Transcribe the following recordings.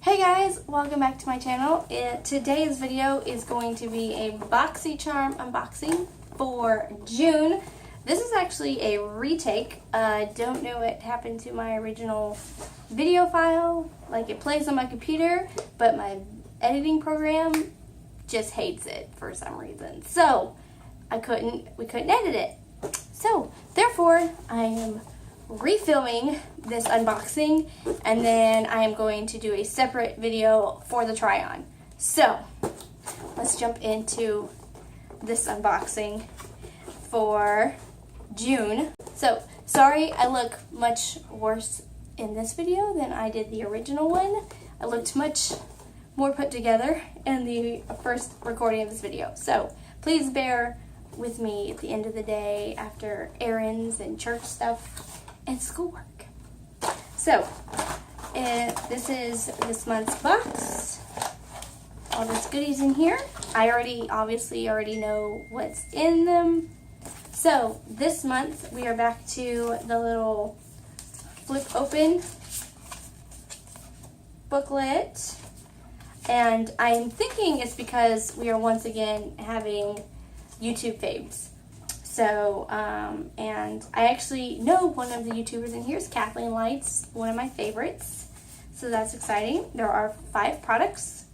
Hey guys, welcome back to my channel. Today's video is going to be a Boxyxharm unboxing for June. This is actually a retake. I don't know what happened to my original video file. Like, it plays on my computer, but my editing program just hates it for some reason. So we couldn't edit it. So therefore I am refilming this unboxing, and then I am going to do a separate video for the try-on. So let's jump into this unboxing for June. So sorry I look much worse in this video than I did the original one. I looked much more put together in the first recording of this video. So please bear with me at the end of the day after errands and church stuff and schoolwork. So, this is this month's box. All those goodies in here. I obviously already know what's in them. So, this month we are back to the little flip open booklet. And I'm thinking it's because we are once again having YouTube faves. So, and I actually know one of the YouTubers in here is Kathleen Lights, one of my favorites. So that's exciting. There are 5 products.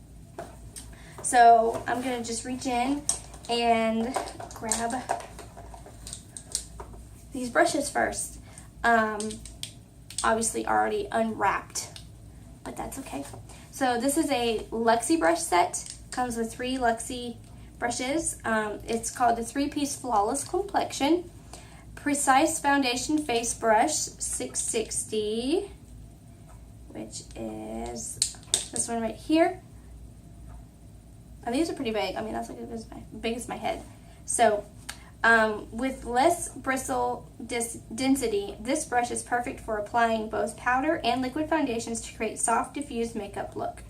So I'm going to just reach in and grab these brushes first. Obviously already unwrapped, but that's okay. So this is a Luxie brush set. Comes with 3 Luxie brushes. It's called the 3-piece Flawless Complexion Precise Foundation Face Brush 660, which is this one right here. And these are pretty big. I mean, that's like as big as my head. So with less bristle density, this brush is perfect for applying both powder and liquid foundations to create soft, diffused makeup look.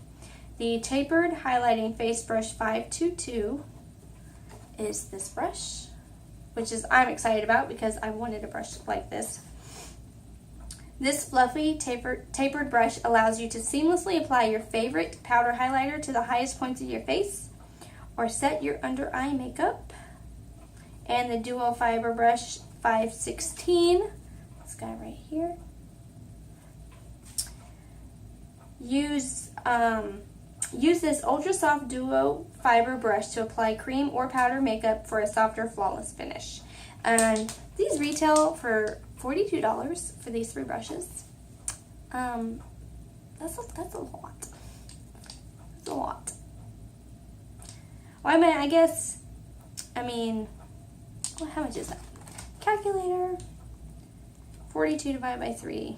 The Tapered Highlighting Face Brush 522 is this brush, which I'm excited about because I wanted a brush like this. This fluffy tapered brush allows you to seamlessly apply your favorite powder highlighter to the highest points of your face or set your under eye makeup. And the Duo Fiber Brush 516, this guy right here. Use this ultra soft duo fiber brush to apply cream or powder makeup for a softer, flawless finish. And these retail for $42 for these 3 brushes. That's a lot. That's a lot. Well, I mean, well, how much is that? Calculator. 42 divided by 3.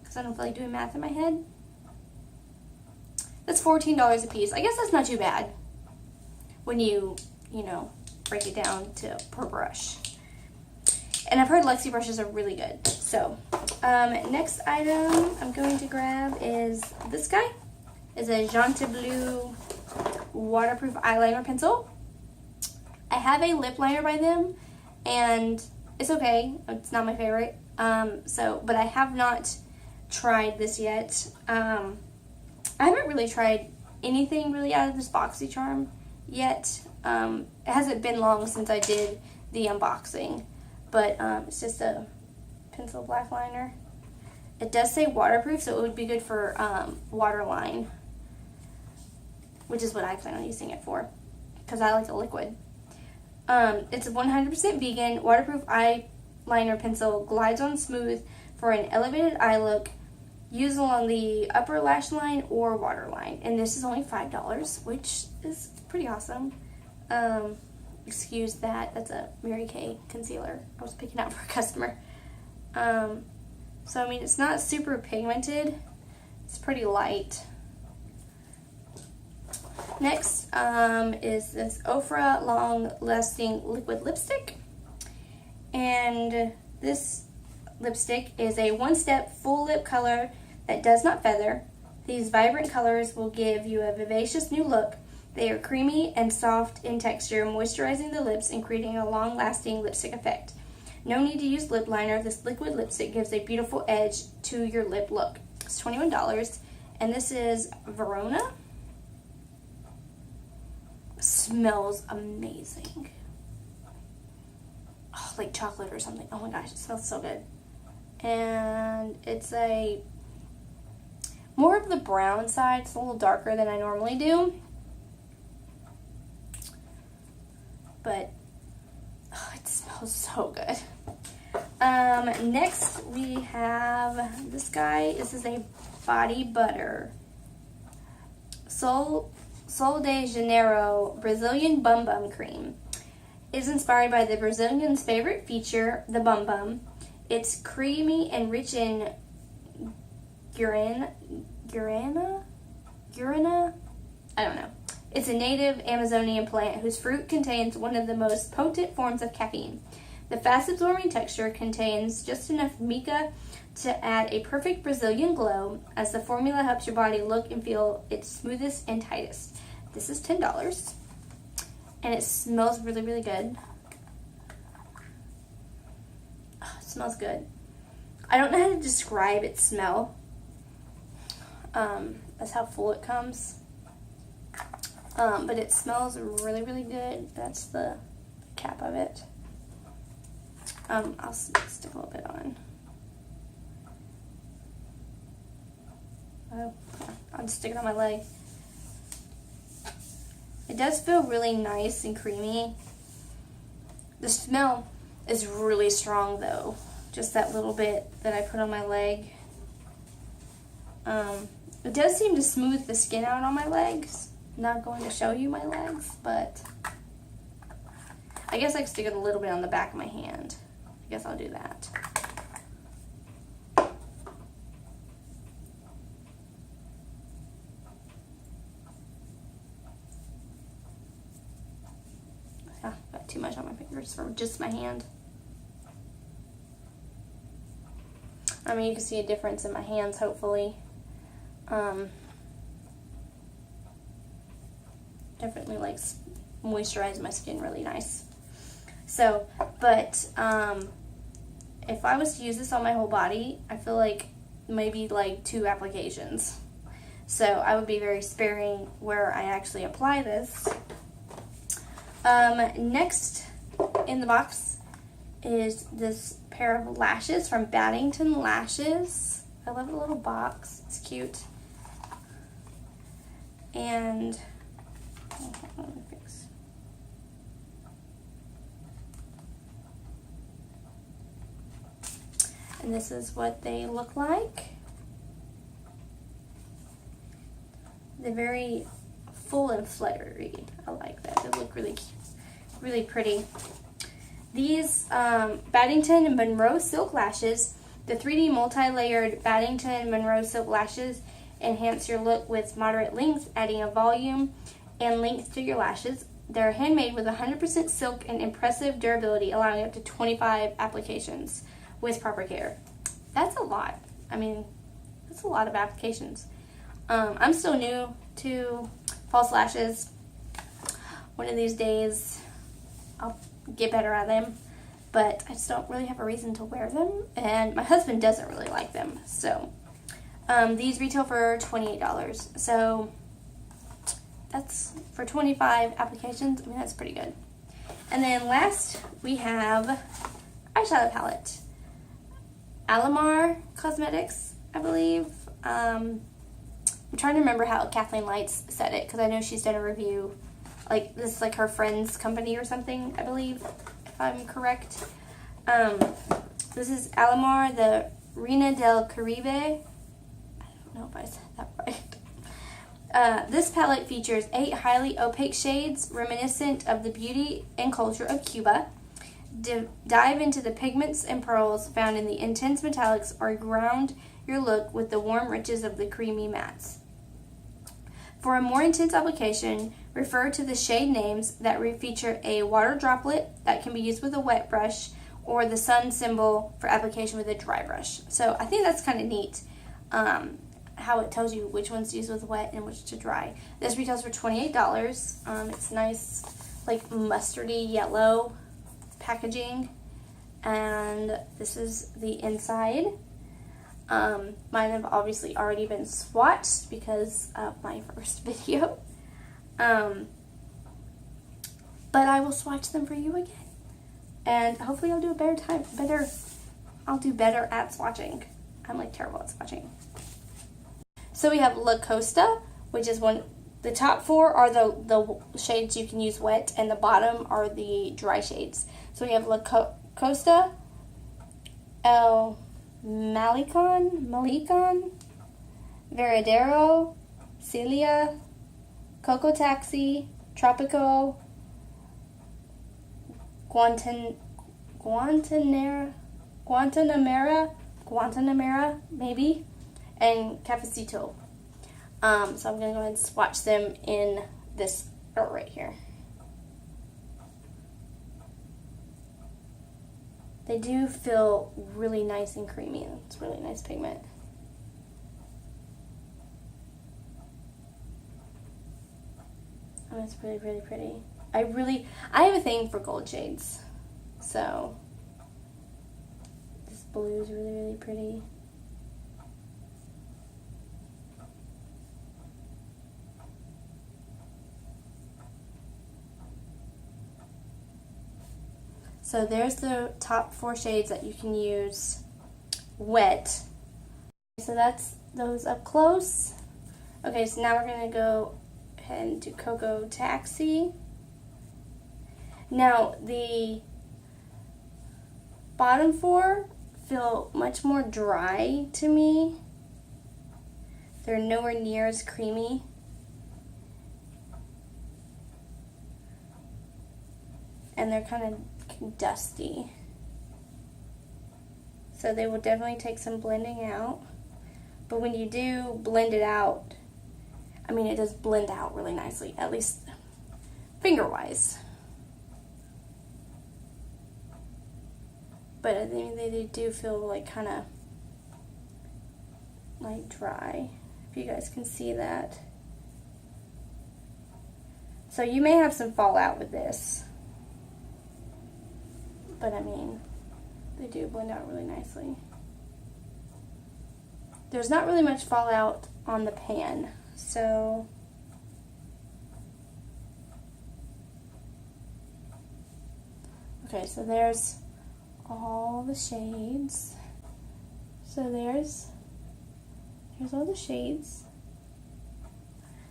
Because I don't feel like doing math in my head. That's $14 a piece. I guess that's not too bad when you break it down to per brush. And I've heard Luxie brushes are really good. So, next item I'm going to grab is this guy. It's a JONTEBLU waterproof eyeliner pencil. I have a lip liner by them, and it's okay. It's not my favorite. But I have not tried this yet. I haven't really tried anything really out of this Boxyxharm yet. It hasn't been long since I did the unboxing, but it's just a pencil black liner. It does say waterproof, so it would be good for waterline, which is what I plan on using it for, because I like the liquid. It's a 100% vegan, waterproof eyeliner pencil, glides on smooth for an elevated eye look. Use along the upper lash line or waterline. And this is only $5, which is pretty awesome. Excuse that. That's a Mary Kay concealer I was picking out for a customer. So, I mean, it's not super pigmented. It's pretty light. Next is this Ofra Long Lasting Liquid Lipstick. And this lipstick is a 1-step full lip color that does not feather. These vibrant colors will give you a vivacious new look. They are creamy and soft in texture, moisturizing the lips and creating a long-lasting lipstick effect. No need to use lip liner. This liquid lipstick gives a beautiful edge to your lip look. It's $21, And this is Verona. Smells amazing. Oh, like chocolate or something. Oh my gosh, it smells so good. And it's a more of the brown side. It's a little darker than I normally do. But oh, it smells so good. Next we have this guy. This is a body butter. Sol de Janeiro Brazilian Bum Bum Cream. It is inspired by the Brazilians' favorite feature, the bum bum. It's creamy and rich in guarana? I don't know. It's a native Amazonian plant whose fruit contains one of the most potent forms of caffeine. The fast-absorbing texture contains just enough mica to add a perfect Brazilian glow, as the formula helps your body look and feel its smoothest and tightest. This is $10, and it smells really, really good. Oh, it smells good. I don't know how to describe its smell. That's how full it comes. But it smells really, really good. That's the cap of it. I'll stick a little bit on. I'll just stick it on my leg. It does feel really nice and creamy. The smell is really strong though. Just that little bit that I put on my leg. It does seem to smooth the skin out on my legs. Not going to show you my legs, but I guess I can stick it a little bit on the back of my hand. I guess I'll do that. Yeah, got too much on my fingers for just my hand. I mean, you can see a difference in my hands, hopefully. Definitely like moisturize my skin really nice. So, but if I was to use this on my whole body, I feel like maybe like 2 applications. So I would be very sparing where I actually apply this. Next in the box is this pair of lashes from Battington Lashes. I love the little box. It's cute. And let me fix. And this is what they look like. They're very full and fluttery. I like that. They look really cute, really pretty. These Battington and Monroe silk lashes, the 3D multi-layered Battington Monroe silk lashes enhance your look with moderate length, adding a volume and length to your lashes. They're handmade with 100% silk and impressive durability, allowing up to 25 applications with proper care. That's a lot. I mean, that's a lot of applications. I'm still new to false lashes. One of these days, I'll get better at them, but I just don't really have a reason to wear them, and my husband doesn't really like them. So these retail for $28. So that's for 25 applications. I mean, that's pretty good. And then last, we have eyeshadow palette. Alamar Cosmetics, I believe. I'm trying to remember how Kathleen Lights said it, because I know she's done a review. Like, this is like her friend's company or something, I believe, if I'm correct. This is Alamar, the Reina del Caribe. I don't know if I said that right. This palette features 8 highly opaque shades reminiscent of the beauty and culture of Cuba. Dive into the pigments and pearls found in the intense metallics, or ground your look with the warm riches of the creamy mattes. For a more intense application, refer to the shade names that feature a water droplet that can be used with a wet brush, or the sun symbol for application with a dry brush. So I think that's kind of neat, how it tells you which ones to use with wet and which to dry. This retails for $28. It's nice, like mustardy yellow packaging, and this is the inside. Mine have obviously already been swatched because of my first video. But I will swatch them for you again. And hopefully I'll do a I'll do better at swatching. I'm like terrible at swatching. So we have La Costa, which is the top 4 are the shades you can use wet, and the bottom are the dry shades. So we have La Costa, El Malecon, Veradero, Celia, Coco Taxi, Tropico, Guantanamera, maybe, and Cafecito. So I'm going to go ahead and swatch them in this right here. They do feel really nice and creamy. It's really nice pigment. Oh, it's really, really pretty. I have a thing for gold shades. So this blue is really, really pretty. So there's the top 4 shades that you can use wet. So that's those up close. Okay, so now we're going to go ahead and do Coco Taxi. Now the bottom 4 feel much more dry to me. They're nowhere near as creamy. And they're kind of dusty. So they will definitely take some blending out. But when you do blend it out, I mean, it does blend out really nicely, at least finger-wise. But I think they do feel like kind of like dry, if you guys can see that. So you may have some fallout with this. But I mean, they do blend out really nicely. There's not really much fallout on the pan, so okay, so there's all the shades. So there's all the shades.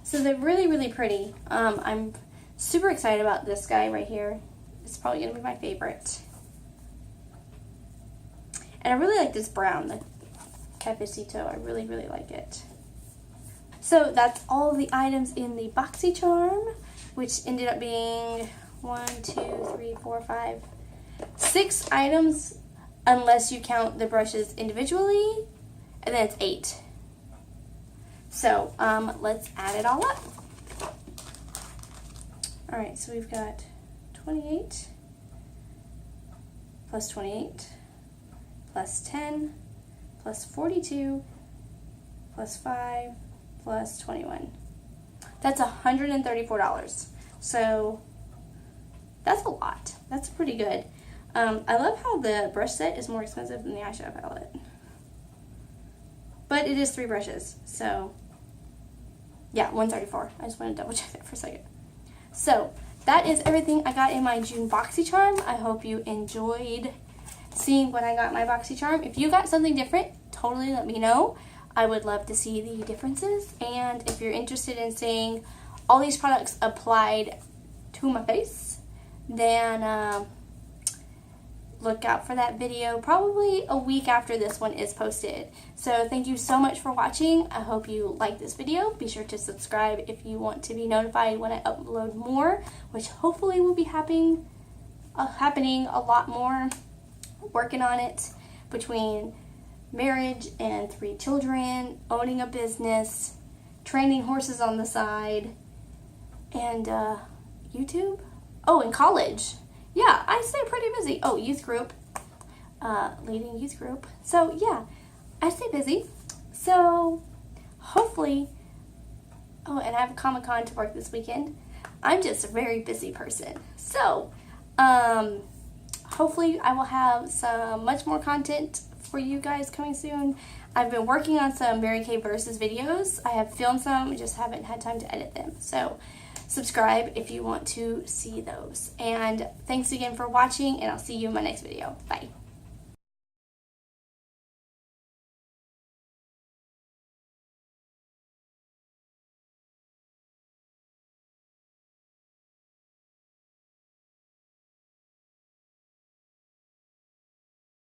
So they're really, really pretty. I'm super excited about this guy right here. It's probably gonna be my favorite. And I really like this brown, the Cafecito. I really, really like it. So that's all the items in the Boxyxharm, which ended up being 6 items, unless you count the brushes individually, and then it's 8. So let's add it all up. All right, so we've got 28 plus 28 plus 10 plus 42 plus 5 plus 21. That's $134. So that's a lot. That's pretty good. I love how the brush set is more expensive than the eyeshadow palette. But it is 3 brushes, so yeah, $134. I just want to double check that for a second. So that is everything I got in my June Boxyxharm. I hope you enjoyed seeing what I got in my Boxyxharm. If you got something different, totally let me know. I would love to see the differences. And if you're interested in seeing all these products applied to my face, then look out for that video probably a week after this one is posted. So thank you so much for watching. I hope you like this video. Be sure to subscribe if you want to be notified when I upload more, which hopefully will be happening a lot more. Working on it between marriage and 3 children, owning a business, training horses on the side, and YouTube. Oh, and college. Yeah, I stay pretty busy. Oh, youth group. Leading youth group. So, yeah, I stay busy. So, hopefully, oh, and I have a Comic-Con to work this weekend. I'm just a very busy person. So, hopefully I will have some much more content for you guys coming soon. I've been working on some Mary Kay Versus videos. I have filmed some, just haven't had time to edit them. So subscribe if you want to see those. And thanks again for watching, and I'll see you in my next video. Bye.